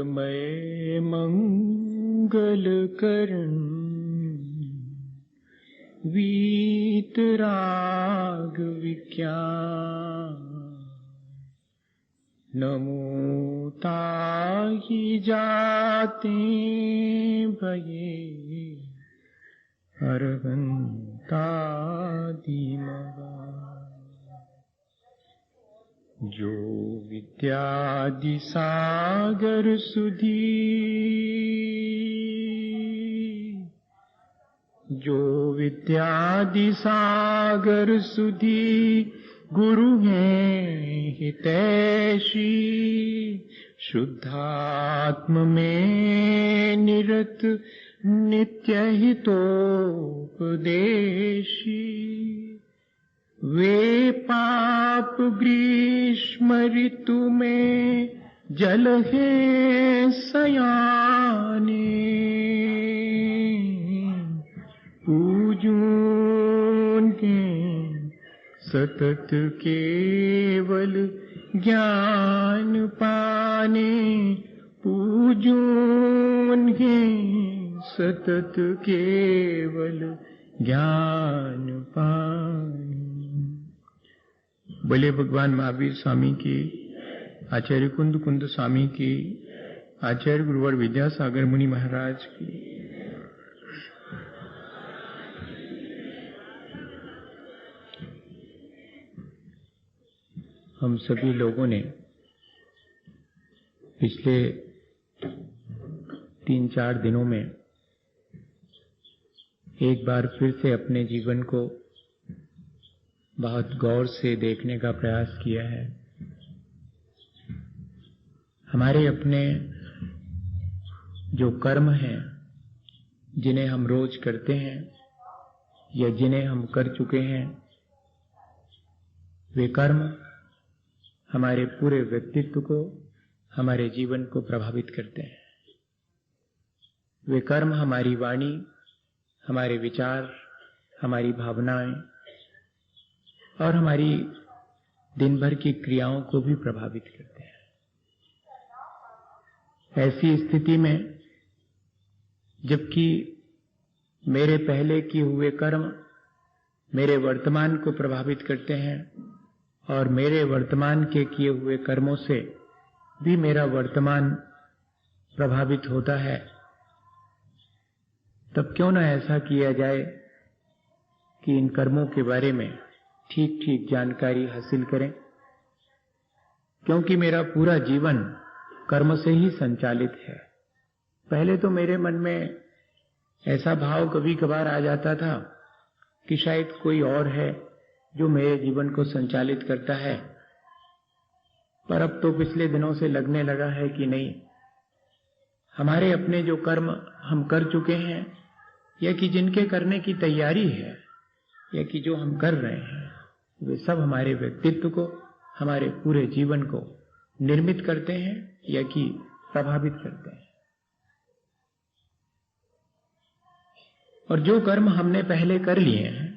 मंगलमय मंगल करण वीतराग विज्ञान नमो ताहि जाते भये अरहंतादि मगा जो विद्यादि सागर सुधी जो विद्यादि सागर सुधी गुरु हैं हितैषी शुद्धात्म में निरत नित्य हितोपदेशी वे पाप ग्रीष्म ऋतु में जल है सयाने पूजून के सतत केवल ज्ञान पाने पूजून के सतत केवल ज्ञान पाने। बोले भगवान महावीर स्वामी की, आचार्य कुंद कुंद स्वामी की, आचार्य गुरुवर विद्यासागर मुनि महाराज की। हम सभी लोगों ने पिछले 3-4 दिनों में एक बार फिर से अपने जीवन को बहुत गौर से देखने का प्रयास किया है। हमारे अपने जो कर्म हैं, जिन्हें हम रोज करते हैं या जिन्हें हम कर चुके हैं, वे कर्म हमारे पूरे व्यक्तित्व को, हमारे जीवन को प्रभावित करते हैं। वे कर्म हमारी वाणी, हमारे विचार, हमारी भावनाएं और हमारी दिन भर की क्रियाओं को भी प्रभावित करते हैं। ऐसी स्थिति में जबकि मेरे पहले किए हुए कर्म मेरे वर्तमान को प्रभावित करते हैं और मेरे वर्तमान के किए हुए कर्मों से भी मेरा वर्तमान प्रभावित होता है, तब क्यों न ऐसा किया जाए कि इन कर्मों के बारे में ठीक ठीक जानकारी हासिल करें, क्योंकि मेरा पूरा जीवन कर्म से ही संचालित है। पहले तो मेरे मन में ऐसा भाव कभी कभार आ जाता था कि शायद कोई और है जो मेरे जीवन को संचालित करता है, पर अब तो पिछले दिनों से लगने लगा है कि नहीं, हमारे अपने जो कर्म हम कर चुके हैं या कि जिनके करने की तैयारी है या कि जो हम कर रहे हैं, वे सब हमारे व्यक्तित्व को, हमारे पूरे जीवन को निर्मित करते हैं या कि प्रभावित करते हैं। और जो कर्म हमने पहले कर लिए हैं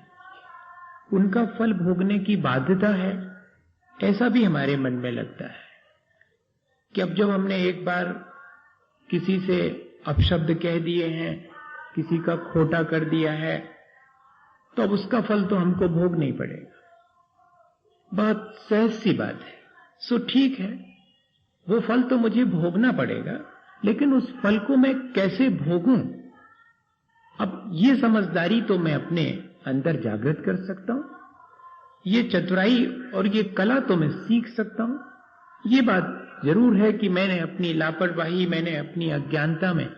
उनका फल भोगने की बाध्यता है, ऐसा भी हमारे मन में लगता है कि अब जब हमने एक बार किसी से अपशब्द कह दिए हैं, किसी का खोटा कर दिया है, तो अब उसका फल तो हमको भोगना ही पड़ेगा। बहुत सहज सी बात है। सो ठीक है, वो फल तो मुझे भोगना पड़ेगा, लेकिन उस फल को मैं कैसे भोगूं, अब ये समझदारी तो मैं अपने अंदर जागृत कर सकता हूं, ये चतुराई और ये कला तो मैं सीख सकता हूं। ये बात जरूर है कि मैंने अपनी लापरवाही, मैंने अपनी अज्ञानता में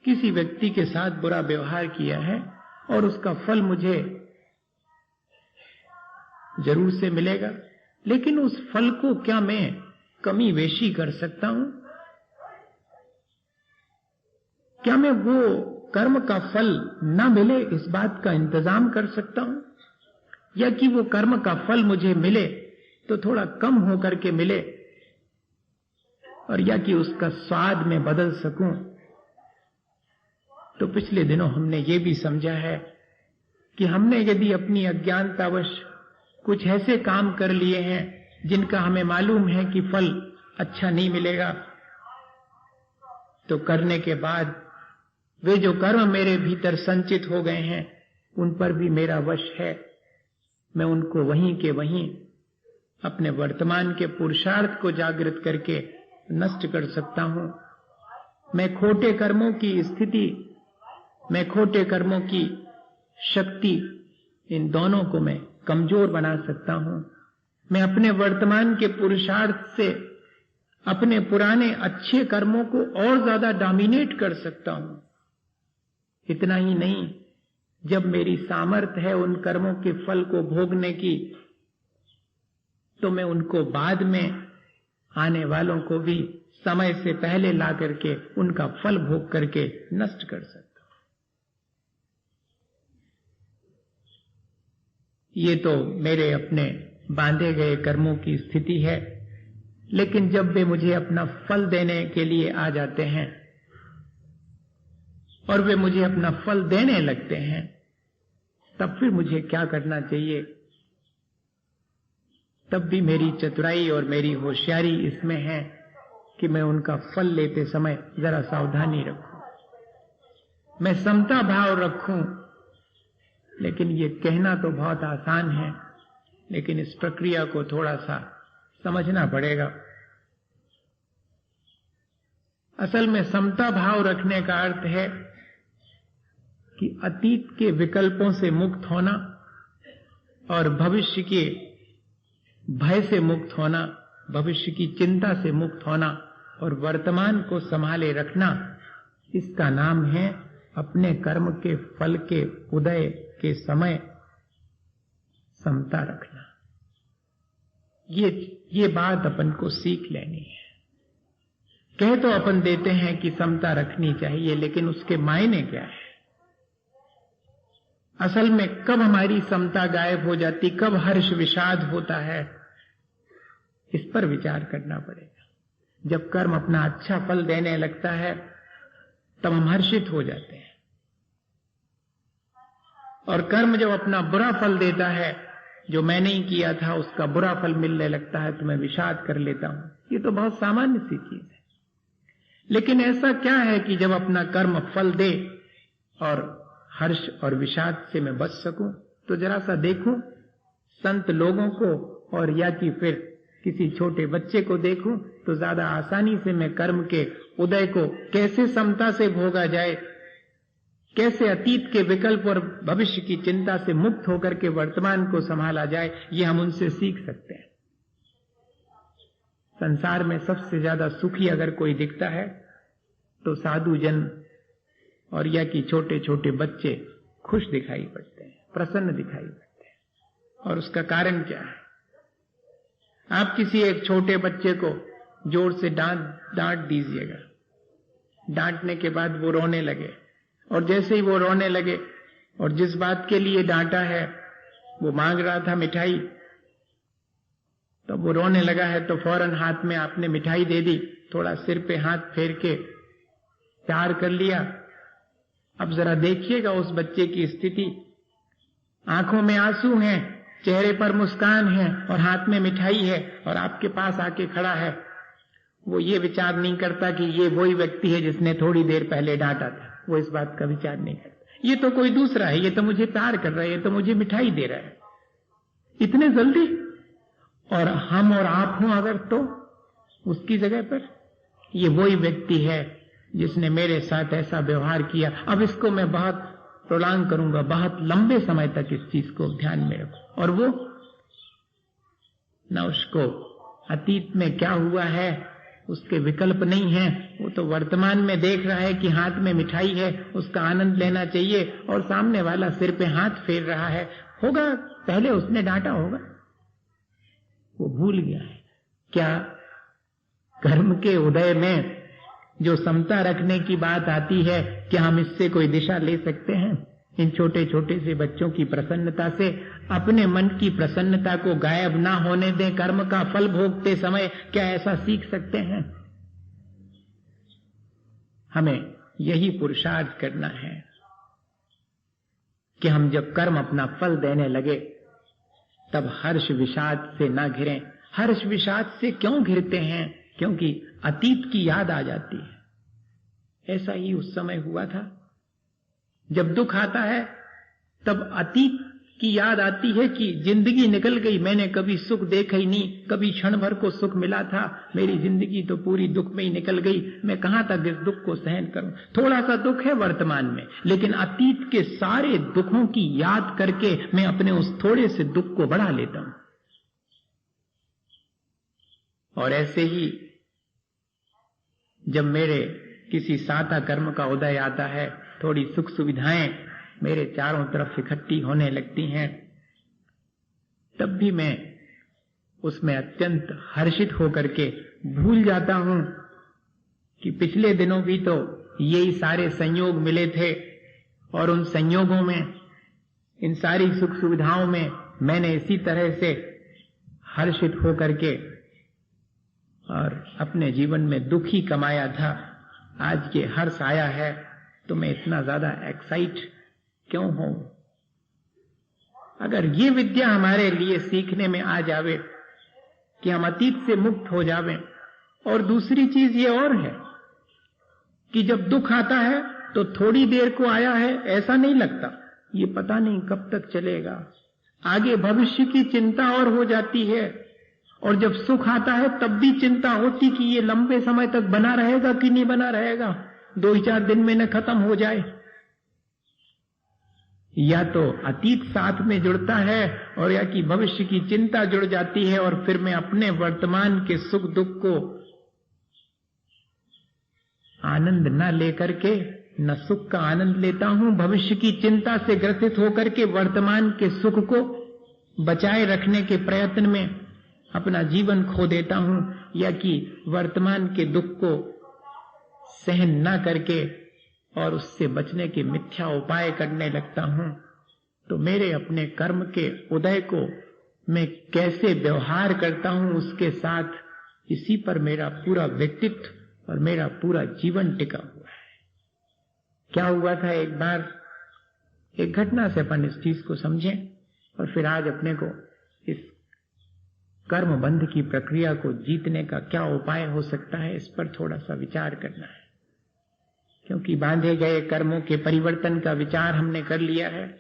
किसी व्यक्ति के साथ बुरा व्यवहार किया है और उसका फल मुझे जरूर से मिलेगा, लेकिन उस फल को क्या मैं कमी वेशी कर सकता हूं? क्या मैं वो कर्म का फल ना मिले इस बात का इंतजाम कर सकता हूं, या कि वो कर्म का फल मुझे मिले तो थोड़ा कम होकर के मिले, और या कि उसका स्वाद में बदल सकूं। तो पिछले दिनों हमने ये भी समझा है कि हमने यदि अपनी अज्ञानतावश कुछ ऐसे काम कर लिए हैं जिनका हमें मालूम है कि फल अच्छा नहीं मिलेगा, तो करने के बाद वे जो कर्म मेरे भीतर संचित हो गए हैं उन पर भी मेरा वश है। मैं उनको वहीं के वहीं अपने वर्तमान के पुरुषार्थ को जागृत करके नष्ट कर सकता हूं। मैं खोटे कर्मों की स्थिति, मैं खोटे कर्मों की शक्ति, इन दोनों को मैं कमजोर बना सकता हूं। मैं अपने वर्तमान के पुरुषार्थ से अपने पुराने अच्छे कर्मों को और ज्यादा डोमिनेट कर सकता हूं। इतना ही नहीं, जब मेरी सामर्थ्य है उन कर्मों के फल को भोगने की, तो मैं उनको बाद में आने वालों को भी समय से पहले ला करके उनका फल भोग करके नष्ट कर सकता हूं। ये तो मेरे अपने बांधे गए कर्मों की स्थिति है। लेकिन जब वे मुझे अपना फल देने के लिए आ जाते हैं और वे मुझे अपना फल देने लगते हैं, तब फिर मुझे क्या करना चाहिए? तब भी मेरी चतुराई और मेरी होशियारी इसमें है कि मैं उनका फल लेते समय जरा सावधानी रखूं, मैं समता भाव रखूं। लेकिन ये कहना तो बहुत आसान है, लेकिन इस प्रक्रिया को थोड़ा सा समझना पड़ेगा। असल में समता भाव रखने का अर्थ है कि अतीत के विकल्पों से मुक्त होना और भविष्य के भय से मुक्त होना, भविष्य की चिंता से मुक्त होना और वर्तमान को संभाले रखना, इसका नाम है अपने कर्म के फल के उदय के समय समता रखना। ये बात अपन को सीख लेनी है। कह तो अपन देते हैं कि समता रखनी चाहिए, लेकिन उसके मायने क्या है? असल में कब हमारी समता गायब हो जाती, कब हर्ष विषाद होता है, इस पर विचार करना पड़ेगा। जब कर्म अपना अच्छा फल देने लगता है तब हम हर्षित हो जाते हैं, और कर्म जब अपना बुरा फल देता है, जो मैंने ही किया था उसका बुरा फल मिलने लगता है, तो मैं विषाद कर लेता हूं। ये तो बहुत सामान्य सी चीज है। लेकिन ऐसा क्या है कि जब अपना कर्म फल दे और हर्ष और विषाद से मैं बच सकूं? तो जरा सा देखूं संत लोगों को, और या कि फिर किसी छोटे बच्चे को देखूं, तो ज्यादा आसानी से मैं कर्म के उदय को कैसे समता से भोगा जाए, कैसे अतीत के विकल्प और भविष्य की चिंता से मुक्त होकर के वर्तमान को संभाला जाए, ये हम उनसे सीख सकते हैं। संसार में सबसे ज्यादा सुखी अगर कोई दिखता है तो साधु जन और या कि छोटे छोटे बच्चे खुश दिखाई पड़ते हैं, प्रसन्न दिखाई पड़ते हैं। और उसका कारण क्या है? आप किसी एक छोटे बच्चे को जोर से डांट दीजिएगा, डांटने के बाद वो रोने लगे, और जैसे ही वो रोने लगे और जिस बात के लिए डांटा है वो मांग रहा था मिठाई, तो वो रोने लगा है तो फौरन हाथ में आपने मिठाई दे दी, थोड़ा सिर पे हाथ फेर के प्यार कर लिया। अब जरा देखिएगा उस बच्चे की स्थिति, आंखों में आंसू हैं, चेहरे पर मुस्कान है और हाथ में मिठाई है, और आपके पास आके खड़ा है। वो ये विचार नहीं करता कि ये वही व्यक्ति है जिसने थोड़ी देर पहले डांटा था, वो इस बात का विचार नहीं करता। ये तो कोई दूसरा है, ये तो मुझे प्यार कर रहा है, ये तो मुझे मिठाई दे रहा है, इतने जल्दी। और हम और आप हों अगर, तो उसकी जगह पर ये वही व्यक्ति है जिसने मेरे साथ ऐसा व्यवहार किया। अब इसको मैं बहुत प्रोलांग करूंगा, बहुत लंबे समय तक इस चीज को ध्यान में रखूं। और वो ना उसको अतीत में क्या हुआ है उसके विकल्प नहीं है, वो तो वर्तमान में देख रहा है कि हाथ में मिठाई है, उसका आनंद लेना चाहिए, और सामने वाला सिर पे हाथ फेर रहा है। होगा पहले उसने डांटा होगा, वो भूल गया है। क्या कर्म के उदय में जो समता रखने की बात आती है, क्या हम इससे कोई दिशा ले सकते हैं? इन छोटे छोटे से बच्चों की प्रसन्नता से अपने मन की प्रसन्नता को गायब ना होने दें, कर्म का फल भोगते समय क्या ऐसा सीख सकते हैं? हमें यही पुरुषार्थ करना है कि हम जब कर्म अपना फल देने लगे तब हर्ष विषाद से ना घिरें। हर्ष विषाद से क्यों घिरते हैं? क्योंकि अतीत की याद आ जाती है। ऐसा ही उस समय हुआ था। जब दुख आता है तब अतीत की याद आती है कि जिंदगी निकल गई, मैंने कभी सुख देखा ही नहीं, कभी क्षण भर को सुख मिला था, मेरी जिंदगी तो पूरी दुख में ही निकल गई, मैं कहां तक इस दुख को सहन करूं। थोड़ा सा दुख है वर्तमान में, लेकिन अतीत के सारे दुखों की याद करके मैं अपने उस थोड़े से दुख को बढ़ा लेता हूं। और ऐसे ही जब मेरे किसी साता कर्म का उदय आता है, थोड़ी सुख सुविधाएं मेरे चारों तरफ इकट्ठी होने लगती हैं, तब भी मैं उसमें अत्यंत हर्षित होकर के भूल जाता हूं कि पिछले दिनों भी तो यही सारे संयोग मिले थे, और उन संयोगों में, इन सारी सुख सुविधाओं में मैंने इसी तरह से हर्षित होकर के और अपने जीवन में दुख ही कमाया था। आज ये हर्ष आया है तो मैं इतना ज्यादा एक्साइट क्यों हूं। अगर ये विद्या हमारे लिए सीखने में आ जावे कि हम अतीत से मुक्त हो जावें। और दूसरी चीज ये और है कि जब दुख आता है तो थोड़ी देर को आया है ऐसा नहीं लगता, ये पता नहीं कब तक चलेगा, आगे भविष्य की चिंता और हो जाती है। और जब सुख आता है तब भी चिंता होती कि ये लंबे समय तक बना रहेगा कि नहीं बना रहेगा, 2-4 दिन में न खत्म हो जाए। या तो अतीत साथ में जुड़ता है और या कि भविष्य की चिंता जुड़ जाती है, और फिर मैं अपने वर्तमान के सुख दुख को आनंद न लेकर के, न सुख का आनंद लेता हूं, भविष्य की चिंता से ग्रसित होकर के वर्तमान के सुख को बचाए रखने के प्रयत्न में अपना जीवन खो देता हूं, या कि वर्तमान के दुख को सहन न करके और उससे बचने के मिथ्या उपाय करने लगता हूं। तो मेरे अपने कर्म के उदय को मैं कैसे व्यवहार करता हूं उसके साथ, इसी पर मेरा पूरा व्यक्तित्व और मेरा पूरा जीवन टिका हुआ है। क्या हुआ था, एक बार एक घटना से अपन इस चीज को समझें और फिर आज अपने को इस कर्म बंध की प्रक्रिया को जीतने का क्या उपाय हो सकता है, इस पर थोड़ा सा विचार करना है। क्योंकि बांधे गए कर्मों के परिवर्तन का विचार हमने कर लिया है,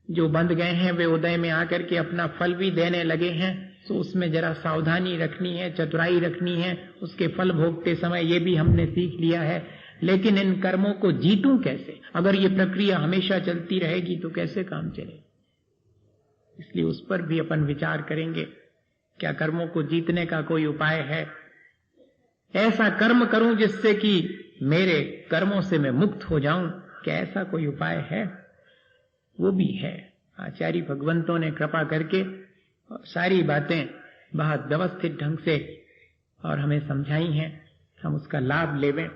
जो बंध गए हैं वे उदय में आकर के अपना फल भी देने लगे हैं, तो उसमें जरा सावधानी रखनी है, चतुराई रखनी है, उसके फल भोगते समय ये भी हमने सीख लिया है। लेकिन इन कर्मों को जीतूं कैसे? अगर ये प्रक्रिया हमेशा चलती रहेगी तो कैसे काम चले? इसलिए उस पर भी अपन विचार करेंगे। क्या कर्मों को जीतने का कोई उपाय है? ऐसा कर्म करूं जिससे कि मेरे कर्मों से मैं मुक्त हो जाऊं, क्या ऐसा कोई उपाय है? वो भी है। आचार्य भगवंतों ने कृपा करके सारी बातें बहुत व्यवस्थित ढंग से और हमें समझाई हैं, हम उसका लाभ लेवें।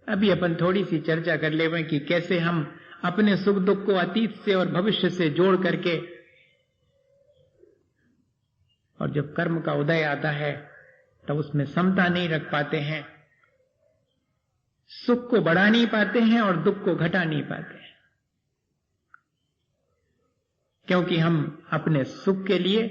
अभी अपन थोड़ी सी चर्चा कर लेवें कि कैसे हम अपने सुख दुख को अतीत से और भविष्य से जोड़ करके, और जब कर्म का उदय आता है तब उसमें समता नहीं रख पाते हैं, सुख को बढ़ा नहीं पाते हैं और दुख को घटा नहीं पाते हैं, क्योंकि हम अपने सुख के लिए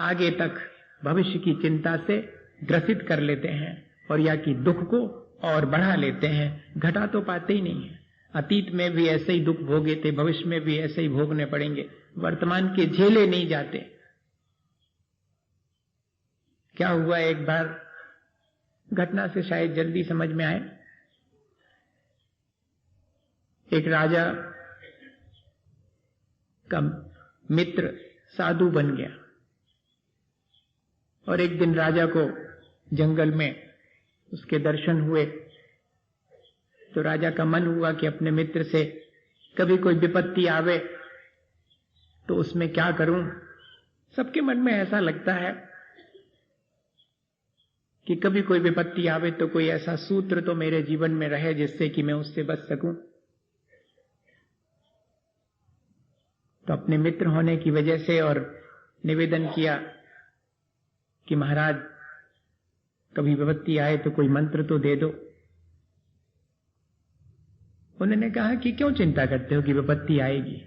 आगे तक भविष्य की चिंता से ग्रसित कर लेते हैं, और या कि दुख को और बढ़ा लेते हैं, घटा तो पाते ही नहीं है। अतीत में भी ऐसे ही दुख भोगे थे, भविष्य में भी ऐसे ही भोगने पड़ेंगे, वर्तमान के झेले नहीं जाते। क्या हुआ, एक बार घटना से शायद जल्दी समझ में आए। एक राजा का मित्र साधु बन गया, और एक दिन राजा को जंगल में उसके दर्शन हुए, तो राजा का मन हुआ कि अपने मित्र से कभी कोई विपत्ति आवे तो उसमें क्या करूं। सबके मन में ऐसा लगता है कि कभी कोई विपत्ति आवे तो कोई ऐसा सूत्र तो मेरे जीवन में रहे जिससे कि मैं उससे बच सकूं। तो अपने मित्र होने की वजह से और निवेदन किया कि महाराज कभी विपत्ति आए तो कोई मंत्र तो दे दो। उन्होंने कहा कि क्यों चिंता करते हो कि विपत्ति आएगी,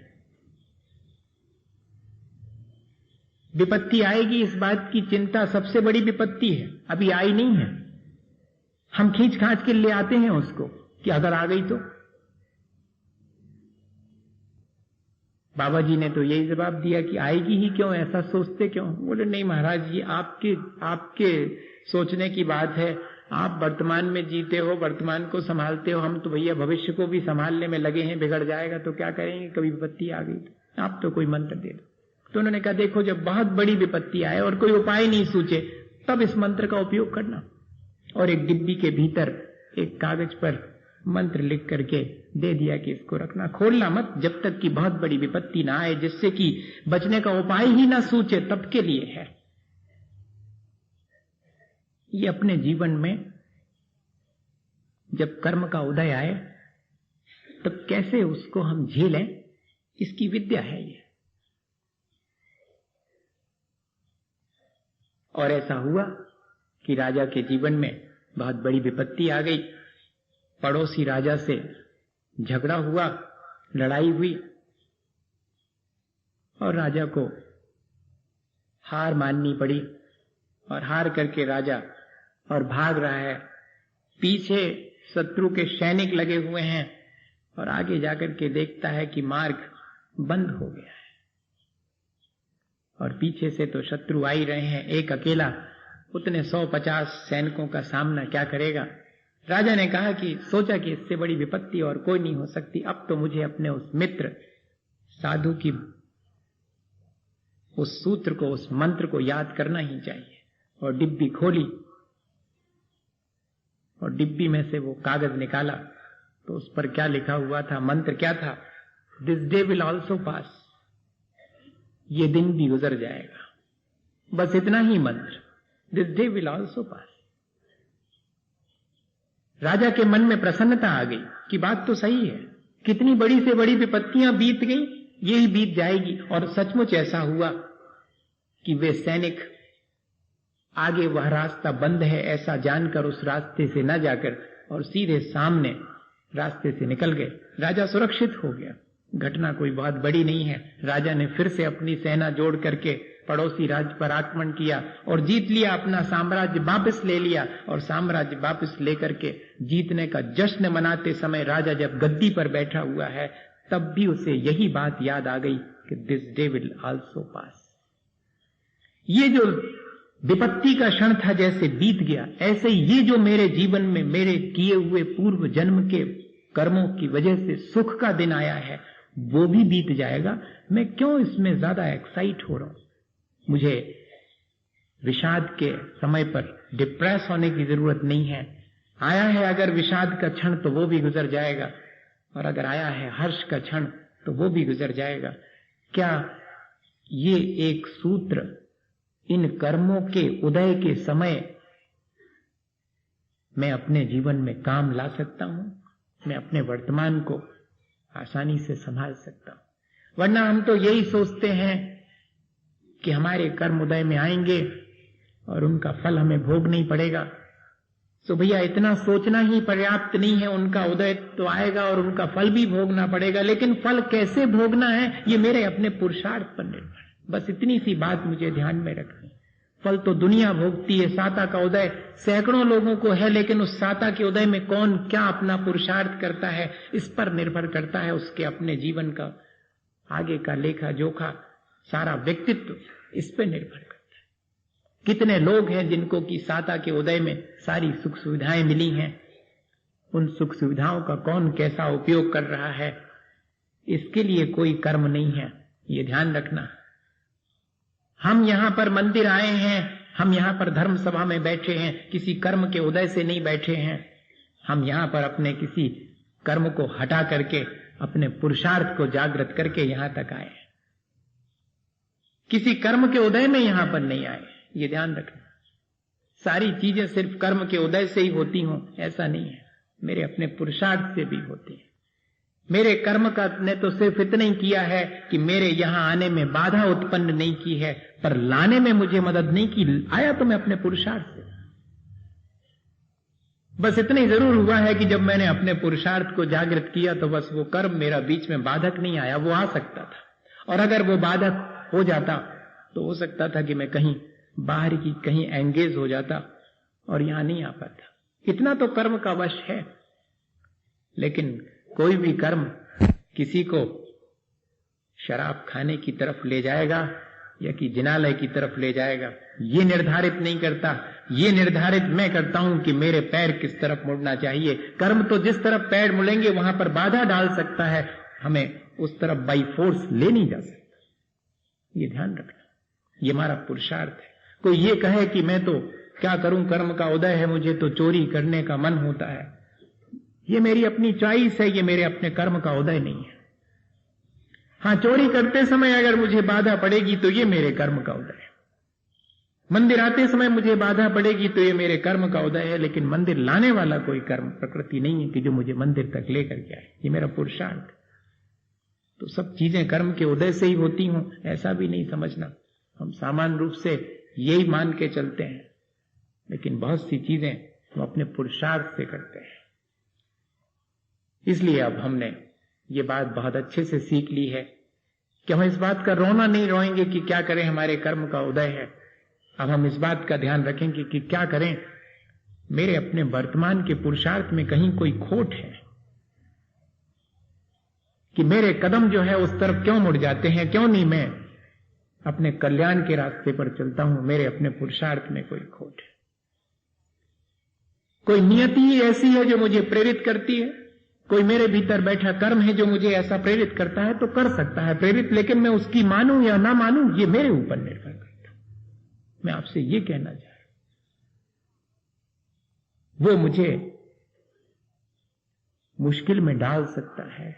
विपत्ति आएगी इस बात की चिंता सबसे बड़ी विपत्ति है, अभी आई नहीं है। हम खींच खांच के ले आते हैं उसको कि अगर आ गई तो। बाबा जी ने तो यही जवाब दिया कि आएगी ही क्यों, ऐसा सोचते क्यों? बोले नहीं महाराज जी, आपके सोचने की बात है। आप वर्तमान में जीते हो, वर्तमान को संभालते हो, हम तो भैया भविष्य को भी संभालने में लगे हैं। बिगड़ जाएगा तो क्या करेंगे, कभी विपत्ति आ गई तो। आप तो कोई मंत्र दे दो। तो उन्होंने कहा देखो, जब बहुत बड़ी विपत्ति आए और कोई उपाय नहीं सूझे, तब इस मंत्र का उपयोग करना। और एक डिब्बी के भीतर एक कागज पर मंत्र लिख करके दे दिया कि इसको रखना, खोलना मत जब तक कि बहुत बड़ी विपत्ति ना आए, जिससे कि बचने का उपाय ही ना सूझे, तब के लिए है। ये अपने जीवन में जब कर्म का उदय आए तब कैसे उसको हम झेलें, इसकी विद्या है ये। और ऐसा हुआ कि राजा के जीवन में बहुत बड़ी विपत्ति आ गई। पड़ोसी राजा से झगड़ा हुआ, लड़ाई हुई और राजा को हार माननी पड़ी। और हार करके राजा और भाग रहा है, पीछे शत्रु के सैनिक लगे हुए हैं और आगे जाकर के देखता है कि मार्ग बंद हो गया है और पीछे से तो शत्रु आ ही रहे हैं। एक अकेला उतने 150 सैनिकों का सामना क्या करेगा? राजा ने कहा कि सोचा कि इससे बड़ी विपत्ति और कोई नहीं हो सकती। अब तो मुझे अपने उस मित्र साधु की उस सूत्र को, उस मंत्र को याद करना ही चाहिए। और डिब्बी खोली और डिब्बी में से वो कागज निकाला तो उस पर क्या लिखा हुआ था, मंत्र क्या था? This day will also pass, ये दिन भी गुजर जाएगा। बस इतना ही मंत्र, this day will also pass. राजा के मन में प्रसन्नता आ गई कि बात तो सही है, कितनी बड़ी से बड़ी विपत्तियां बीत गई, ये ही बीत जाएगी। और सचमुच ऐसा हुआ कि वे सैनिक आगे वह रास्ता बंद है ऐसा जानकर उस रास्ते से न जाकर और सीधे सामने रास्ते से निकल गए। राजा सुरक्षित हो गया। घटना कोई बहुत बड़ी नहीं है। राजा ने फिर से अपनी सेना जोड़ करके पड़ोसी राज्य पर आक्रमण किया और जीत लिया, अपना साम्राज्य वापस ले लिया। और साम्राज्य वापस लेकर के जीतने का जश्न मनाते समय राजा जब गद्दी पर बैठा हुआ है, तब भी उसे यही बात याद आ गई कि दिस डे विल आल्सो पास। ये जो विपत्ति का क्षण था जैसे बीत गया, ऐसे ये जो मेरे जीवन में मेरे किए हुए पूर्व जन्म के कर्मों की वजह से सुख का दिन आया है, वो भी बीत जाएगा। मैं क्यों इसमें ज्यादा एक्साइट हो रहा हूं? मुझे विषाद के समय पर डिप्रेस होने की जरूरत नहीं है। आया है अगर विषाद का क्षण तो वो भी गुजर जाएगा, और अगर आया है हर्ष का क्षण तो वो भी गुजर जाएगा। क्या ये एक सूत्र इन कर्मों के उदय के समय मैं अपने जीवन में काम ला सकता हूं? मैं अपने वर्तमान को आसानी से संभाल सकता हूं। वरना हम तो यही सोचते हैं कि हमारे कर्म उदय में आएंगे और उनका फल हमें भोगना ही पड़ेगा। तो भैया इतना सोचना ही पर्याप्त नहीं है। उनका उदय तो आएगा और उनका फल भी भोगना पड़ेगा, लेकिन फल कैसे भोगना है ये मेरे अपने पुरुषार्थ पर निर्भर है। बस इतनी सी बात मुझे ध्यान में रखनी। फल तो दुनिया भोगती है। साता का उदय सैकड़ों लोगों को है, लेकिन उस साता के उदय में कौन क्या अपना पुरुषार्थ करता है, इस पर निर्भर करता है उसके अपने जीवन का आगे का लेखा जोखा, सारा व्यक्तित्व इस पर निर्भर करता है। कितने लोग हैं जिनको कि साता के उदय में सारी सुख सुविधाएं मिली हैं, उन सुख सुविधाओं का कौन कैसा उपयोग कर रहा है, इसके लिए कोई कर्म नहीं है। ये ध्यान रखना। हम यहां पर मंदिर आए हैं, हम यहां पर धर्म सभा में बैठे हैं, किसी कर्म के उदय से नहीं बैठे हैं। हम यहां पर अपने किसी कर्म को हटा करके अपने पुरुषार्थ को जागृत करके यहां तक आए हैं। किसी कर्म के उदय में यहां पर नहीं आए, ये ध्यान रखना। सारी चीजें सिर्फ कर्म के उदय से ही होती हों ऐसा नहीं है, मेरे अपने पुरुषार्थ से भी होती है। मेरे कर्म का ने तो सिर्फ इतना ही किया है कि मेरे यहां आने में बाधा उत्पन्न नहीं की है, पर लाने में मुझे मदद नहीं की। आया तो मैं अपने पुरुषार्थ से। बस इतना ही जरूर हुआ है कि जब मैंने अपने पुरुषार्थ को जागृत किया तो बस वो कर्म मेरा बीच में बाधक नहीं आया। वो आ सकता था, और अगर वो बाधक हो जाता तो हो सकता था कि मैं कहीं बाहर की कहीं एंगेज हो जाता और यहां नहीं आ पाता। इतना तो कर्म का वश है। लेकिन कोई भी कर्म किसी को शराब खाने की तरफ ले जाएगा या कि जिनालय की तरफ ले जाएगा, ये निर्धारित नहीं करता। ये निर्धारित मैं करता हूं कि मेरे पैर किस तरफ मुड़ना चाहिए। कर्म तो जिस तरफ पैर मुड़ेंगे वहां पर बाधा डाल सकता है, हमें उस तरफ बाई फोर्स ले नहीं जा सकता। ये ध्यान रखना, ये हमारा पुरुषार्थ है। कोई ये कहे कि मैं तो क्या करूं, कर्म का उदय है, मुझे तो चोरी करने का मन होता है, ये मेरी अपनी चॉइस है, ये मेरे अपने कर्म का उदय नहीं है। हाँ, चोरी करते समय अगर मुझे बाधा पड़ेगी तो ये मेरे कर्म का उदय है। मंदिर आते समय मुझे बाधा पड़ेगी तो ये मेरे कर्म का उदय है, लेकिन मंदिर लाने वाला कोई कर्म प्रकृति नहीं है कि जो मुझे मंदिर तक लेकर के आए। ये मेरा पुरुषार्थ। तो सब चीजें कर्म के उदय से ही होती हूं ऐसा भी नहीं समझना। हम सामान्य रूप से यही मान के चलते हैं, लेकिन बहुत सी चीजें हम अपने पुरुषार्थ से करते हैं। इसलिए अब हमने ये बात बहुत अच्छे से सीख ली है कि हम इस बात का रोना नहीं रोएंगे कि क्या करें, हमारे कर्म का उदय है। अब हम इस बात का ध्यान रखेंगे कि क्या करें, मेरे अपने वर्तमान के पुरुषार्थ में कहीं कोई खोट है कि मेरे कदम जो है उस तरफ क्यों मुड़ जाते हैं, क्यों नहीं मैं अपने कल्याण के रास्ते पर चलता हूं। मेरे अपने पुरुषार्थ में कोई खोट है, कोई नियति ही ऐसी है जो मुझे प्रेरित करती है, कोई मेरे भीतर बैठा कर्म है जो मुझे ऐसा प्रेरित करता है, तो कर सकता है प्रेरित, लेकिन मैं उसकी मानूं या ना मानूं ये मेरे ऊपर निर्भर करता है। मैं आपसे ये कहना चाह रहा हूं, वो मुझे मुश्किल में डाल सकता है।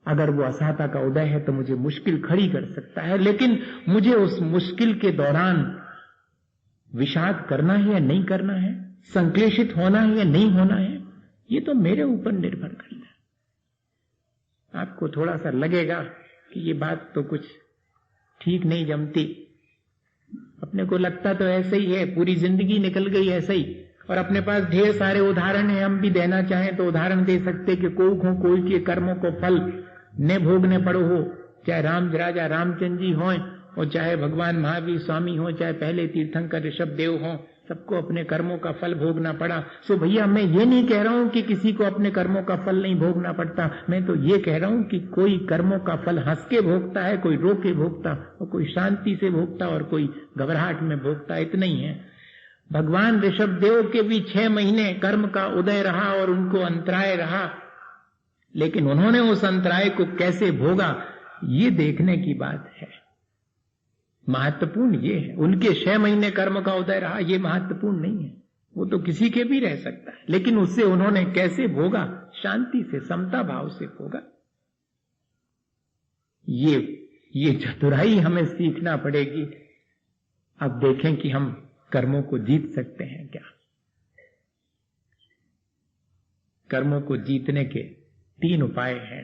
अगर वो असहता का उदय है तो मुझे मुश्किल खड़ी कर सकता है, लेकिन मुझे उस मुश्किल के दौरान विषाद करना है या नहीं करना है, संक्लेशित होना है या नहीं होना है, ये तो मेरे ऊपर निर्भर करता है। आपको थोड़ा सा लगेगा कि ये बात तो कुछ ठीक नहीं जमती, अपने को लगता तो ऐसे ही है, पूरी जिंदगी निकल गई ऐसे ही, और अपने पास ढेर सारे उदाहरण हैं। हम भी देना चाहें तो उदाहरण दे सकते कि कोई के कर्मों को फल ने भोगने पड़ो हो, चाहे राजा रामचंद्र जी हों और चाहे भगवान महावीर स्वामी हो, चाहे पहले तीर्थंकर ऋषभ देव हों, सबको अपने कर्मों का फल भोगना पड़ा। सो भैया मैं ये नहीं कह रहा हूं कि किसी को अपने कर्मों का फल नहीं भोगना पड़ता, मैं तो ये कह रहा हूं कि कोई कर्मों का फल हंस के भोगता है, कोई रो के भोगता, और कोई शांति से भोगता और कोई घबराहट में भोगता, इतना ही है। भगवान ऋषभ देव के भी 6 महीने कर्म का उदय रहा और उनको अंतराय रहा, लेकिन उन्होंने उस अंतराय को कैसे भोगा ये देखने की बात है। महत्वपूर्ण ये है, उनके 6 महीने कर्म का उदय रहा ये महत्वपूर्ण नहीं है, वो तो किसी के भी रह सकता है, लेकिन उससे उन्होंने कैसे भोगा, शांति से समता भाव से भोगा। ये चतुराई हमें सीखना पड़ेगी। अब देखें कि हम कर्मों को जीत सकते हैं क्या। कर्मों को जीतने के 3 उपाय हैं।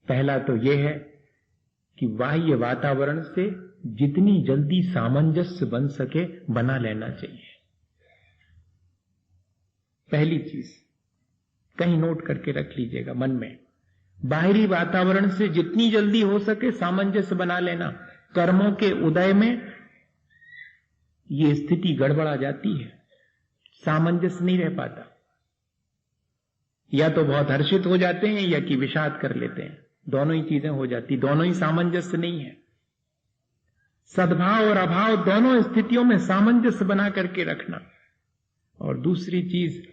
पहला तो यह है कि बाह्य वातावरण से जितनी जल्दी सामंजस्य बन सके बना लेना चाहिए। पहली चीज कहीं नोट करके रख लीजिएगा मन में, बाहरी वातावरण से जितनी जल्दी हो सके सामंजस्य बना लेना। कर्मों के उदय में ये स्थिति गड़बड़ा जाती है, सामंजस्य नहीं रह पाता, या तो बहुत हर्षित हो जाते हैं या कि विषाद कर लेते हैं, दोनों ही चीजें हो जाती, दोनों ही सामंजस्य नहीं है। सद्भाव और अभाव दोनों स्थितियों में सामंजस्य बना करके रखना। और दूसरी चीज,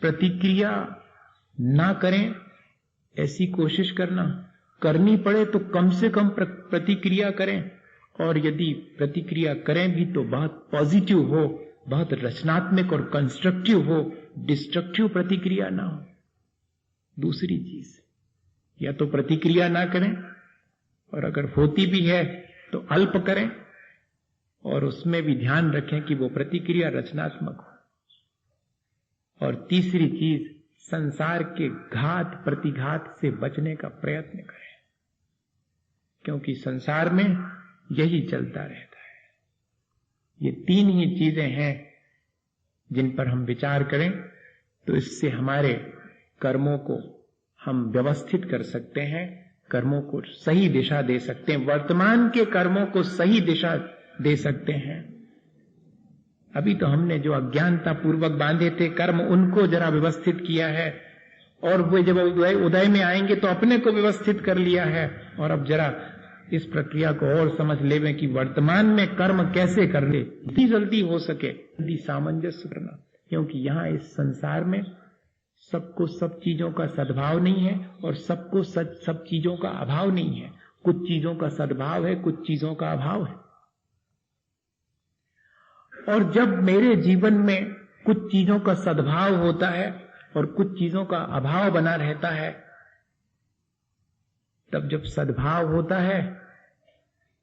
प्रतिक्रिया ना करें ऐसी कोशिश करना, करनी पड़े तो कम से कम प्रतिक्रिया करें, और यदि प्रतिक्रिया करें भी तो बहुत पॉजिटिव हो, बहुत रचनात्मक और कंस्ट्रक्टिव हो, डिस्ट्रक्टिव प्रतिक्रिया ना हो। दूसरी चीज, या तो प्रतिक्रिया ना करें, और अगर होती भी है तो अल्प करें, और उसमें भी ध्यान रखें कि वो प्रतिक्रिया रचनात्मक हो। और तीसरी चीज, संसार के घात प्रतिघात से बचने का प्रयत्न करें, क्योंकि संसार में यही चलता रहता है। ये 3 ही चीजें हैं जिन पर हम विचार करें तो इससे हमारे कर्मों को हम व्यवस्थित कर सकते हैं, कर्मों को सही दिशा दे सकते हैं, वर्तमान के कर्मों को सही दिशा दे सकते हैं। अभी तो हमने जो अज्ञानता पूर्वक बांधे थे कर्म, उनको जरा व्यवस्थित किया है, और वो जब उदय में आएंगे तो अपने को व्यवस्थित कर लिया है। और अब जरा इस प्रक्रिया को और समझ लेवे कि वर्तमान में कर्म कैसे करने, जितनी जल्दी हो सके जल्दी सामंजस्य करना, क्योंकि यहाँ इस संसार में सबको सब चीजों का सद्भाव नहीं है और सबको सब चीजों का अभाव नहीं है। कुछ चीजों का सद्भाव है, कुछ चीजों का अभाव है। और जब मेरे जीवन में कुछ चीजों का सद्भाव होता है और कुछ चीजों का अभाव बना रहता है, तब जब सद्भाव होता है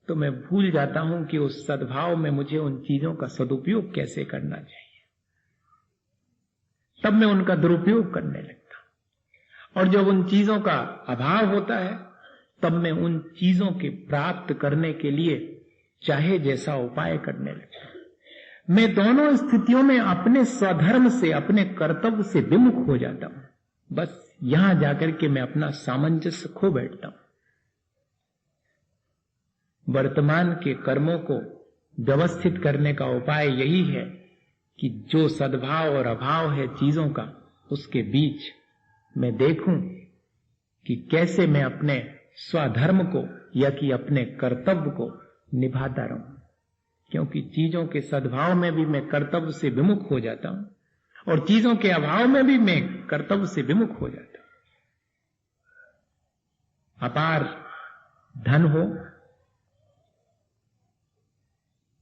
तो मैं भूल जाता हूं कि उस सद्भाव में मुझे उन चीजों का सदुपयोग कैसे करना चाहिए। तब मैं उनका दुरुपयोग करने लगता। और जब उन चीजों का अभाव होता है तब मैं उन चीजों के प्राप्त करने के लिए चाहे जैसा उपाय करने लगता। मैं दोनों स्थितियों में अपने स्वधर्म से, अपने कर्तव्य से विमुख हो जाता हूं। बस यहां जाकर के मैं अपना सामंजस्य खो बैठता हूं। वर्तमान के कर्मों को व्यवस्थित करने का उपाय यही है कि जो सद्भाव और अभाव है चीजों का, उसके बीच मैं देखूं कि कैसे मैं अपने स्वधर्म को या कि अपने कर्तव्य को निभाता रहूं। क्योंकि चीजों के सद्भाव में भी मैं कर्तव्य से विमुख हो जाता हूं और चीजों के अभाव में भी मैं कर्तव्य से विमुख हो जाता हूं। अपार धन हो,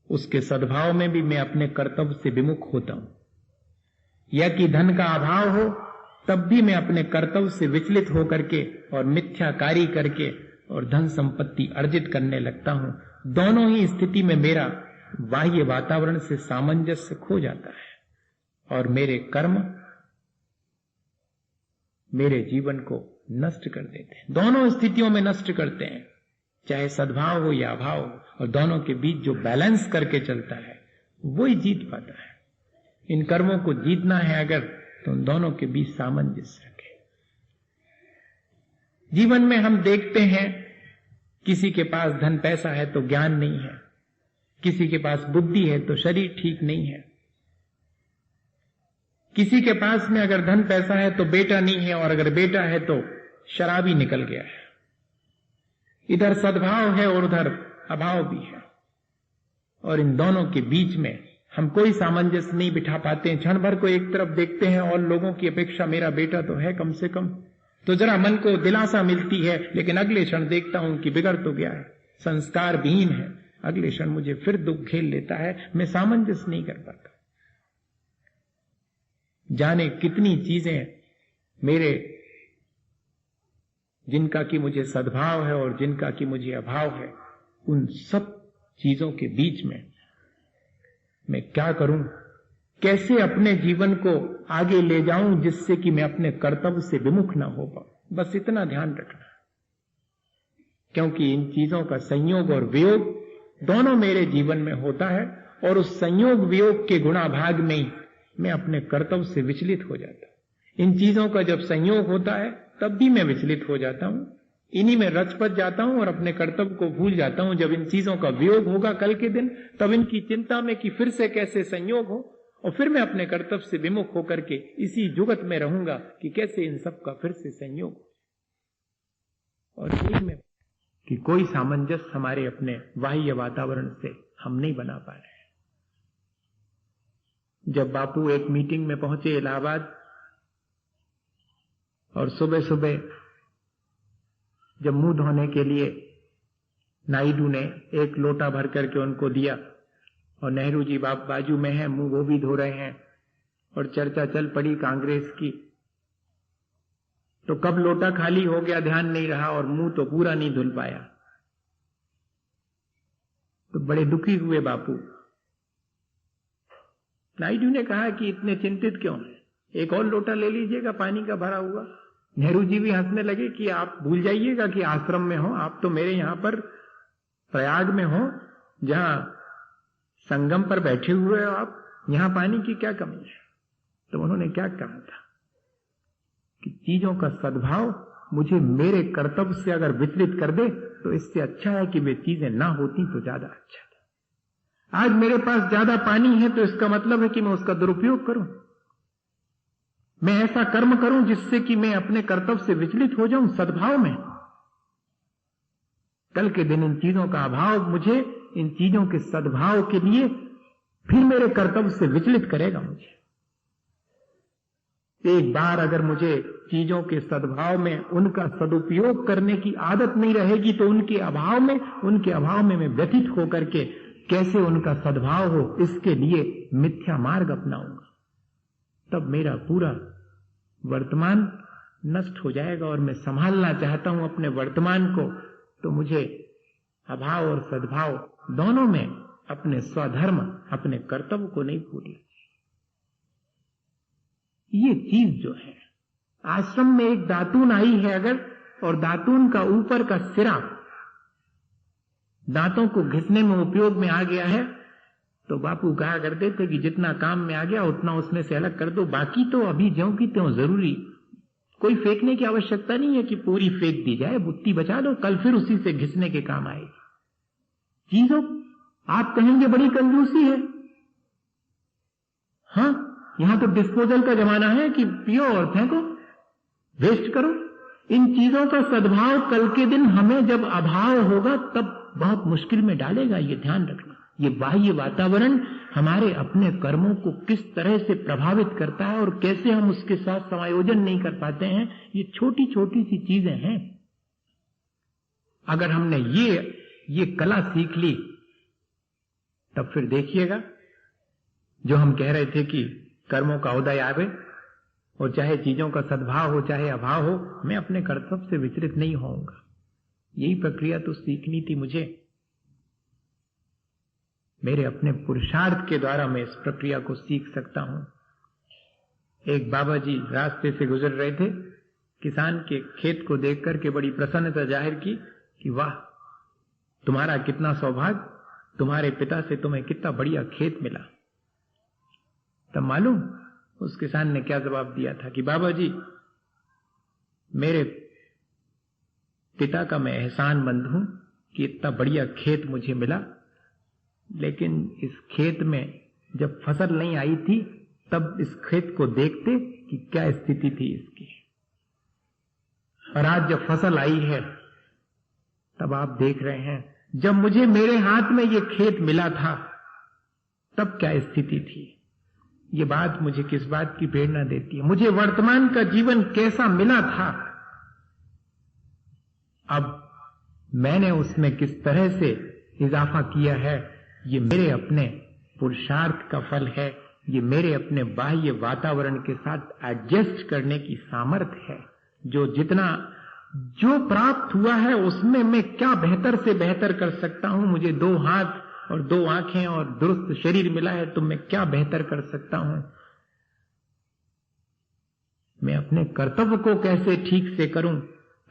उसके सद्भाव में भी मैं अपने कर्तव्य से विमुख होता हूं, या कि धन का अभाव हो तब भी मैं अपने कर्तव्य से विचलित होकर के और मिथ्या कार्य करके और धन संपत्ति अर्जित करने लगता हूं। दोनों ही स्थिति में मेरा बाह्य वातावरण से सामंजस्य खो जाता है और मेरे कर्म मेरे जीवन को नष्ट कर देते हैं। दोनों स्थितियों में नष्ट करते हैं, चाहे सद्भाव हो या अभाव हो, और दोनों के बीच जो बैलेंस करके चलता है वही जीत पाता है। इन कर्मों को जीतना है अगर, तो उन दोनों के बीच सामंजस्य रखें। जीवन में हम देखते हैं किसी के पास धन पैसा है तो ज्ञान नहीं है, किसी के पास बुद्धि है तो शरीर ठीक नहीं है, किसी के पास में अगर धन पैसा है तो बेटा नहीं है, और अगर बेटा है तो शराबी निकल गया है। इधर सद्भाव है और उधर अभाव भी है, और इन दोनों के बीच में हम कोई सामंजस्य नहीं बिठा पाते हैं। क्षण भर को एक तरफ देखते हैं और लोगों की अपेक्षा मेरा बेटा तो है कम से कम, तो जरा मन को दिलासा मिलती है, लेकिन अगले क्षण देखता हूं कि बिगड़ तो गया है, संस्कार विहीन है। अगले क्षण मुझे फिर दुख घेर लेता है, मैं सामंजस्य नहीं कर पाता। जाने कितनी चीजें मेरे, जिनका कि मुझे सद्भाव है और जिनका कि मुझे अभाव है, उन सब चीजों के बीच में मैं क्या करूं, कैसे अपने जीवन को आगे ले जाऊं जिससे कि मैं अपने कर्तव्य से विमुख ना हो पाऊं। बस इतना ध्यान रखना, क्योंकि इन चीजों का संयोग और वियोग दोनों मेरे जीवन में होता है, और उस संयोग वियोग के गुणाभाग में ही मैं अपने कर्तव्य से विचलित हो जाता हूं। इन चीजों का जब संयोग होता है तब भी मैं विचलित हो जाता हूं, इन्हीं में रचपच जाता हूं और अपने कर्तव्य को भूल जाता हूं। जब इन चीजों का वियोग होगा कल के दिन, तब इनकी चिंता में कि फिर से कैसे संयोग हो, और फिर मैं अपने कर्तव्य से विमुख होकर के इसी जुगत में रहूंगा कि कैसे इन सब का फिर से संयोग हो। और यही में कि कोई सामंजस्य हमारे अपने बाह्य वातावरण से हम नहीं बना पा रहे हैं। जब बापू एक मीटिंग में पहुंचे इलाहाबाद, और सुबह सुबह जब मुंह धोने के लिए नायडू ने एक लोटा भर करके उनको दिया, और नेहरू जी बाजू में हैं, मुंह वो भी धो रहे हैं, और चर्चा चल पड़ी कांग्रेस की, तो कब लोटा खाली हो गया ध्यान नहीं रहा, और मुंह तो पूरा नहीं धुल पाया। तो बड़े दुखी हुए बापू। नायडू ने कहा कि इतने चिंतित क्यों हैं, एक और लोटा ले लीजिएगा पानी का भरा हुआ। नेहरू जी भी हंसने लगे कि आप भूल जाइएगा कि आश्रम में हो, आप तो मेरे यहां पर प्रयाग में हो, जहां संगम पर बैठे हुए हो आप, यहां पानी की क्या कमी है। तो उन्होंने क्या कहा था कि चीजों का सद्भाव मुझे मेरे कर्तव्य से अगर विचलित कर दे तो इससे अच्छा है कि वे चीजें ना होती तो ज्यादा अच्छा था। आज मेरे पास ज्यादा पानी है तो इसका मतलब है कि मैं उसका दुरुपयोग करूं, मैं ऐसा कर्म करूं जिससे कि मैं अपने कर्तव्य से विचलित हो जाऊं सद्भाव में। कल के दिन इन चीजों का अभाव मुझे इन चीजों के सद्भाव के लिए फिर मेरे कर्तव्य से विचलित करेगा मुझे। एक बार अगर मुझे चीजों के सद्भाव में उनका सदुपयोग करने की आदत नहीं रहेगी तो उनके अभाव में मैं व्यथित होकर के कैसे उनका सद्भाव हो, इसके लिए मिथ्या मार्ग अपनाऊंगा। तब मेरा पूरा वर्तमान नष्ट हो जाएगा और मैं संभालना चाहता हूं अपने वर्तमान को, तो मुझे अभाव और सद्भाव दोनों में अपने स्वधर्म, अपने कर्तव्य को नहीं भूलना। ये चीज जो है, आश्रम में एक दातून आई है अगर, और दातून का ऊपर का सिरा दांतों को घिसने में उपयोग में आ गया है, तो बापू कहा करते थे कि जितना काम में आ गया उतना उसमें से अलग कर दो, बाकी तो अभी ज्यों की त्यों जरूरी, कोई फेंकने की आवश्यकता नहीं है कि पूरी फेंक दी जाए, बुत्ती बचा दो, कल फिर उसी से घिसने के काम आएगी। चीजों आप कहेंगे बड़ी कंजूसी है, हाँ, यहां तो डिस्पोजल का जमाना है कि पियो और फेंको, वेस्ट करो। इन चीजों का सद्भाव कल के दिन हमें जब अभाव होगा तब बहुत मुश्किल में डालेगा, ये ध्यान रखना। ये बाह्य वातावरण हमारे अपने कर्मों को किस तरह से प्रभावित करता है और कैसे हम उसके साथ समायोजन नहीं कर पाते हैं, ये छोटी छोटी सी चीजें हैं। अगर हमने ये कला सीख ली तब फिर देखिएगा, जो हम कह रहे थे कि कर्मों का उदय आवे और चाहे चीजों का सद्भाव हो चाहे अभाव हो, मैं अपने कर्तव्य से विचलित नहीं होऊंगा। यही प्रक्रिया तो सीखनी थी मुझे। मेरे अपने पुरुषार्थ के द्वारा मैं इस प्रक्रिया को सीख सकता हूं। एक बाबा जी रास्ते से गुजर रहे थे, किसान के खेत को देख करके बड़ी प्रसन्नता जाहिर की कि वाह, तुम्हारा कितना सौभाग्य, तुम्हारे पिता से तुम्हें कितना बढ़िया खेत मिला। तब मालूम उस किसान ने क्या जवाब दिया था कि बाबा जी, मेरे पिता का मैं एहसानमंद हूं कि इतना बढ़िया खेत मुझे मिला, लेकिन इस खेत में जब फसल नहीं आई थी तब इस खेत को देखते कि क्या स्थिति थी इसकी, और आज जब फसल आई है तब आप देख रहे हैं, जब मुझे मेरे हाथ में ये खेत मिला था तब क्या स्थिति थी। ये बात मुझे किस बात की प्रेरणा देती है, मुझे वर्तमान का जीवन कैसा मिला था, अब मैंने उसमें किस तरह से इजाफा किया है, ये मेरे अपने पुरुषार्थ का फल है, ये मेरे अपने बाह्य वातावरण के साथ एडजस्ट करने की सामर्थ्य है। जो प्राप्त हुआ है उसमें मैं क्या बेहतर से बेहतर कर सकता हूं। मुझे 2 हाथ और 2 आंखें और दुरुस्त शरीर मिला है, तो मैं क्या बेहतर कर सकता हूं, मैं अपने कर्तव्य को कैसे ठीक से करूं।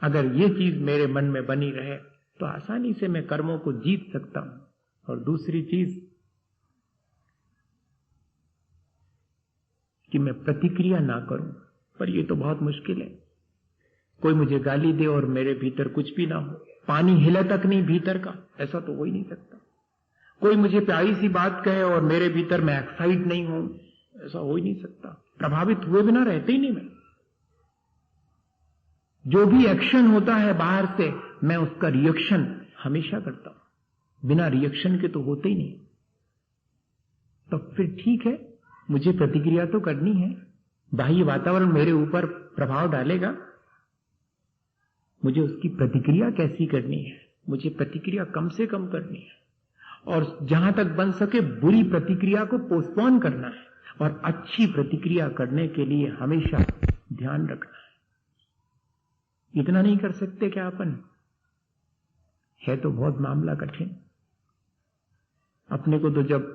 अगर ये चीज मेरे मन में बनी रहे तो आसानी से मैं कर्मों को जीत सकता हूं। और दूसरी चीज कि मैं प्रतिक्रिया ना करूं, पर ये तो बहुत मुश्किल है। कोई मुझे गाली दे और मेरे भीतर कुछ भी ना हो, पानी हिले तक नहीं भीतर का, ऐसा तो हो ही नहीं सकता। कोई मुझे प्यारी सी बात कहे और मेरे भीतर मैं एक्साइट नहीं हूं, ऐसा हो ही नहीं सकता। प्रभावित हुए बिना रहते ही नहीं मैं। जो भी एक्शन होता है बाहर से, मैं उसका रिएक्शन हमेशा करता हूं, बिना रिएक्शन के तो होते ही नहीं। तो फिर ठीक है, मुझे प्रतिक्रिया तो करनी है। बाह्य वातावरण मेरे ऊपर प्रभाव डालेगा, मुझे उसकी प्रतिक्रिया कैसी करनी है, मुझे प्रतिक्रिया कम से कम करनी है, और जहां तक बन सके बुरी प्रतिक्रिया को पोस्टपोन करना है, और अच्छी प्रतिक्रिया करने के लिए हमेशा ध्यान रखना है। इतना नहीं कर सकते क्या अपन? है तो बहुत मामला कठिन। अपने को तो जब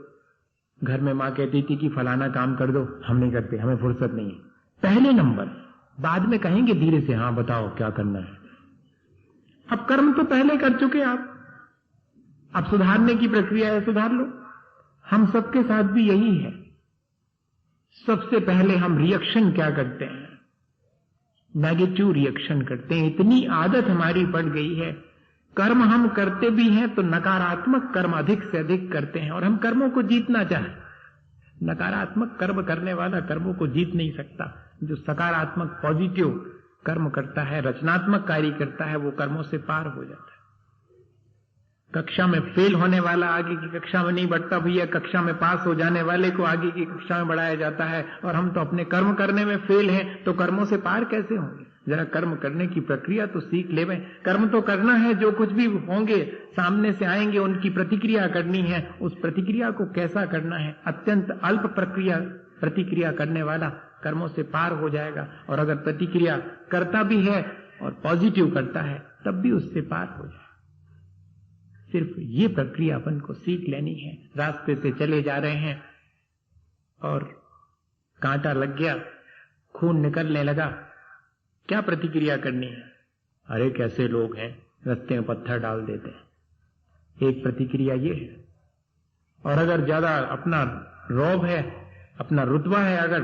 घर में मां कहती थी कि फलाना काम कर दो, हम नहीं करते, हमें फुर्सत नहीं है, पहले नंबर। बाद में कहेंगे धीरे से, हाँ बताओ क्या करना है। अब कर्म तो पहले कर चुके आप, अब सुधारने की प्रक्रिया है, सुधार लो। हम सबके साथ भी यही है। सबसे पहले हम रिएक्शन क्या करते हैं? नेगेटिव रिएक्शन करते हैं। इतनी आदत हमारी पड़ गई है कर्म हम करते भी हैं तो नकारात्मक कर्म अधिक से अधिक करते हैं, और हम कर्मों को जीतना चाहें। नकारात्मक कर्म करने वाला कर्मों को जीत नहीं सकता। जो सकारात्मक पॉजिटिव कर्म करता है, रचनात्मक कार्य करता है, वो कर्मों से पार हो जाता है। कक्षा में फेल होने वाला आगे की कक्षा में नहीं बढ़ता भैया, कक्षा में पास हो जाने वाले को आगे की कक्षा में बढ़ाया जाता है, और हम तो अपने कर्म करने में फेल हैं, तो कर्मों से पार कैसे होंगे? जरा कर्म करने की प्रक्रिया तो सीख लेवे। कर्म तो करना है, जो कुछ भी होंगे सामने से आएंगे उनकी प्रतिक्रिया करनी है। उस प्रतिक्रिया को कैसा करना है? अत्यंत अल्प प्रतिक्रिया करने वाला कर्मों से पार हो जाएगा, और अगर प्रतिक्रिया करता भी है और पॉजिटिव करता है तब भी उससे पार हो जाएगा। सिर्फ ये प्रक्रिया अपन को सीख लेनी है। रास्ते से चले जा रहे हैं और कांटा लग गया, खून निकलने लगा, क्या प्रतिक्रिया करनी है? अरे कैसे लोग हैं, रास्ते में पत्थर डाल देते हैं। एक प्रतिक्रिया ये है। और अगर ज्यादा अपना रौब है, अपना रुतबा है अगर,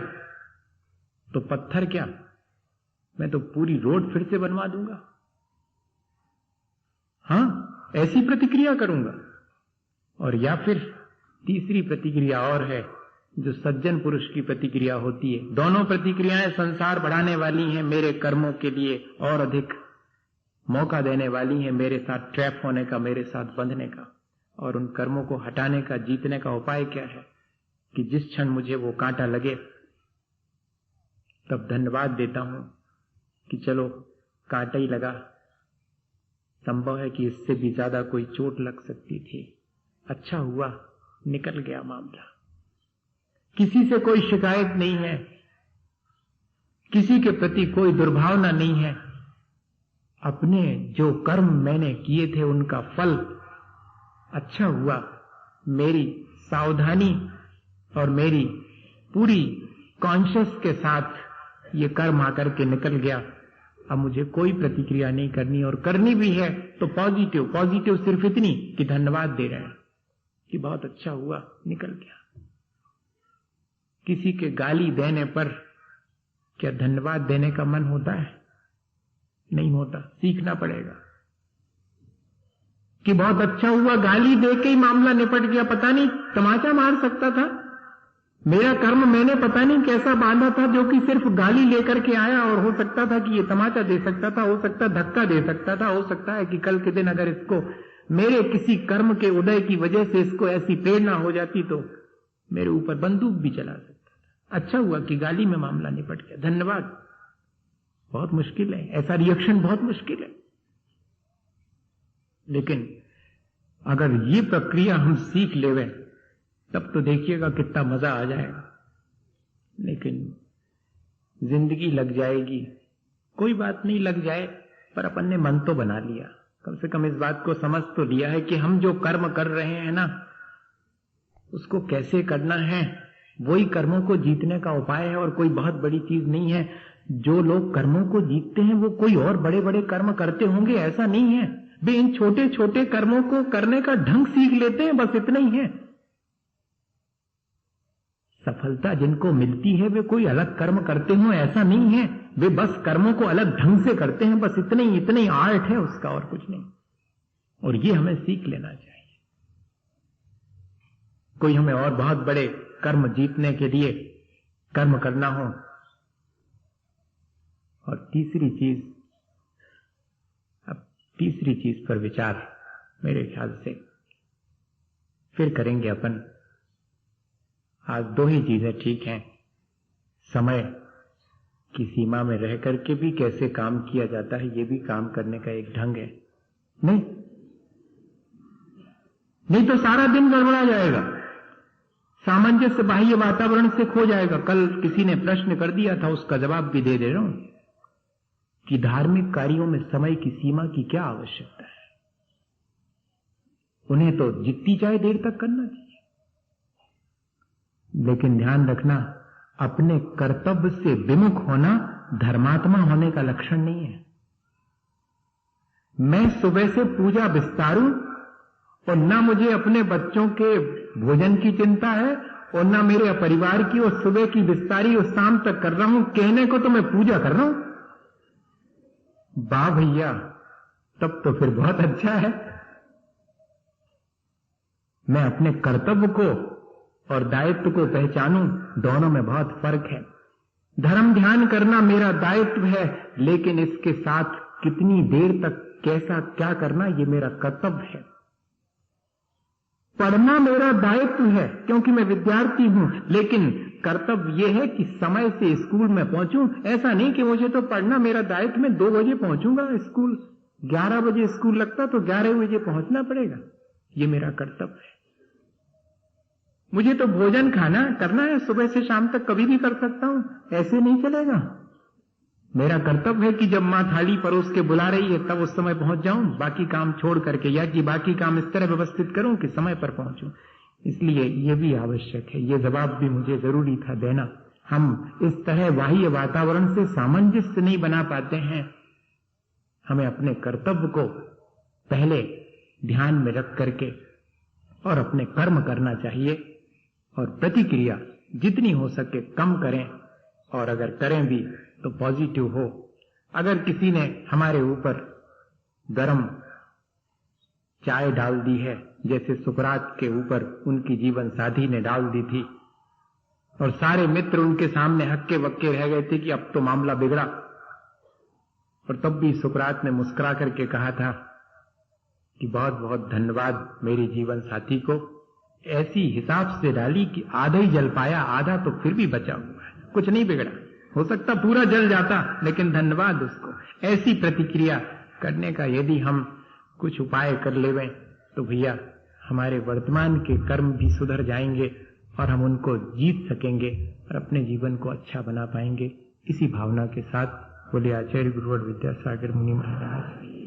तो पत्थर क्या, मैं तो पूरी रोड फिर से बनवा दूंगा। हाँ, ऐसी प्रतिक्रिया करूंगा। और या फिर तीसरी प्रतिक्रिया और है, जो सज्जन पुरुष की प्रतिक्रिया होती है। दोनों प्रतिक्रियाएं संसार बढ़ाने वाली हैं, मेरे कर्मों के लिए और अधिक मौका देने वाली हैं, मेरे साथ ट्रैप होने का, मेरे साथ बंधने का। और उन कर्मों को हटाने का, जीतने का उपाय क्या है? कि जिस क्षण मुझे वो कांटा लगे तब धन्यवाद देता हूं कि चलो कांटा ही लगा, संभव है कि इससे भी ज्यादा कोई चोट लग सकती थी, अच्छा हुआ निकल गया मामला। किसी से कोई शिकायत नहीं है, किसी के प्रति कोई दुर्भावना नहीं है। अपने जो कर्म मैंने किए थे उनका फल अच्छा हुआ, मेरी सावधानी और मेरी पूरी कॉन्शियस के साथ ये कर्म आकर के निकल गया। अब मुझे कोई प्रतिक्रिया नहीं करनी, और करनी भी है तो पॉजिटिव सिर्फ इतनी कि धन्यवाद दे रहे हैं कि बहुत अच्छा हुआ, निकल गया। किसी के गाली देने पर क्या धन्यवाद देने का मन होता है? नहीं होता। सीखना पड़ेगा कि बहुत अच्छा हुआ, गाली दे के ही मामला निपट गया। पता नहीं तमाचा मार सकता था, मेरा कर्म मैंने पता नहीं कैसा बांधा था जो कि सिर्फ गाली लेकर के आया, और हो सकता था कि ये तमाचा दे सकता था, हो सकता धक्का दे सकता था, हो सकता है कि कल के दिन अगर इसको मेरे किसी कर्म के उदय की वजह से इसको ऐसी प्रेरणा हो जाती तो मेरे ऊपर बंदूक भी चला सकता था। अच्छा हुआ कि गाली में मामला निपट गया, धन्यवाद। बहुत मुश्किल है, ऐसा रिएक्शन बहुत मुश्किल है। लेकिन अगर ये प्रक्रिया हम सीख लेवे तब तो देखिएगा कितना मजा आ जाएगा। लेकिन जिंदगी लग जाएगी, कोई बात नहीं, लग जाए, पर अपन ने मन तो बना लिया, कम से कम इस बात को समझ तो लिया है कि हम जो कर्म कर रहे हैं ना, उसको कैसे करना है, वही कर्मों को जीतने का उपाय है, और कोई बहुत बड़ी चीज नहीं है। जो लोग कर्मों को जीतते हैं वो कोई और बड़े बड़े कर्म करते होंगे ऐसा नहीं है। वे इन छोटे छोटे कर्मों को करने का ढंग सीख लेते हैं, बस इतना ही है। सफलता जिनको मिलती है वे कोई अलग कर्म करते हो ऐसा नहीं है, वे बस कर्मों को अलग ढंग से करते हैं, बस इतना ही आर्ट है उसका, और कुछ नहीं। और ये हमें सीख लेना चाहिए। कोई हमें और बहुत बड़े कर्म जीतने के लिए कर्म करना हो। और तीसरी चीज पर विचार मेरे ख्याल से फिर करेंगे अपन। आज दो ही चीजें ठीक हैं, समय की सीमा में रह करके भी कैसे काम किया जाता है, ये भी काम करने का एक ढंग है। नहीं तो सारा दिन गड़बड़ा जाएगा, सामंजस्य बाह्य वातावरण से खो जाएगा। कल किसी ने प्रश्न कर दिया था, उसका जवाब भी दे रहा हूं कि धार्मिक कार्यों में समय की सीमा की क्या आवश्यकता है। उन्हें तो जितनी चाहे देर तक करना चाहिए, लेकिन ध्यान रखना, अपने कर्तव्य से विमुख होना धर्मात्मा होने का लक्षण नहीं है। मैं सुबह से पूजा विस्तारूं और ना मुझे अपने बच्चों के भोजन की चिंता है और ना मेरे परिवार की, और सुबह की विस्तारी और शाम तक कर रहा हूं, कहने को तो मैं पूजा कर रहा हूं। वाह भैया, तब तो फिर बहुत अच्छा है। मैं अपने कर्तव्य को और दायित्व को पहचानूं, दोनों में बहुत फर्क है। धर्म ध्यान करना मेरा दायित्व है, लेकिन इसके साथ कितनी देर तक कैसा क्या करना ये मेरा कर्तव्य है। पढ़ना मेरा दायित्व है क्योंकि मैं विद्यार्थी हूं, लेकिन कर्तव्य यह है कि समय से स्कूल में पहुंचूं। ऐसा नहीं कि मुझे तो पढ़ना मेरा दायित्व, मैं 2 बजे पहुंचूंगा स्कूल, 11 बजे स्कूल लगता तो 11 बजे पहुंचना पड़ेगा, ये मेरा कर्तव्य है। मुझे तो भोजन खाना करना है, सुबह से शाम तक कभी भी कर सकता हूं, ऐसे नहीं चलेगा। मेरा कर्तव्य है कि जब मां थाली परोस के बुला रही है तब उस समय पहुंच जाऊं, बाकी काम छोड़ करके, या कि बाकी काम इस तरह व्यवस्थित करूं कि समय पर पहुंचूं। इसलिए यह भी आवश्यक है, ये जवाब भी मुझे जरूरी था देना। हम इस तरह बाह्य वातावरण से सामंजस्य नहीं बना पाते हैं। हमें अपने कर्तव्य को पहले ध्यान में रख करके और अपने कर्म करना चाहिए, और प्रतिक्रिया जितनी हो सके कम करें, और अगर करें भी तो पॉजिटिव हो। अगर किसी ने हमारे ऊपर गरम चाय डाल दी है, जैसे सुकरात के ऊपर उनकी जीवन साथी ने डाल दी थी, और सारे मित्र उनके सामने हक्के बक्के रह गए थे कि अब तो मामला बिगड़ा, और तब भी सुकरात ने मुस्कुरा करके कहा था कि बहुत बहुत धन्यवाद मेरे जीवन साथी को, ऐसी हिसाब से डाली कि आधा ही जल पाया, आधा तो फिर भी बचा हुआ है, कुछ नहीं बिगड़ा, हो सकता पूरा जल जाता, लेकिन धन्यवाद उसको। ऐसी प्रतिक्रिया करने का यदि हम कुछ उपाय कर लेवें तो भैया हमारे वर्तमान के कर्म भी सुधर जाएंगे और हम उनको जीत सकेंगे और अपने जीवन को अच्छा बना पाएंगे। इसी भावना के साथ बोले आचार्य गुरुवर विद्यासागर मुनि महाराज।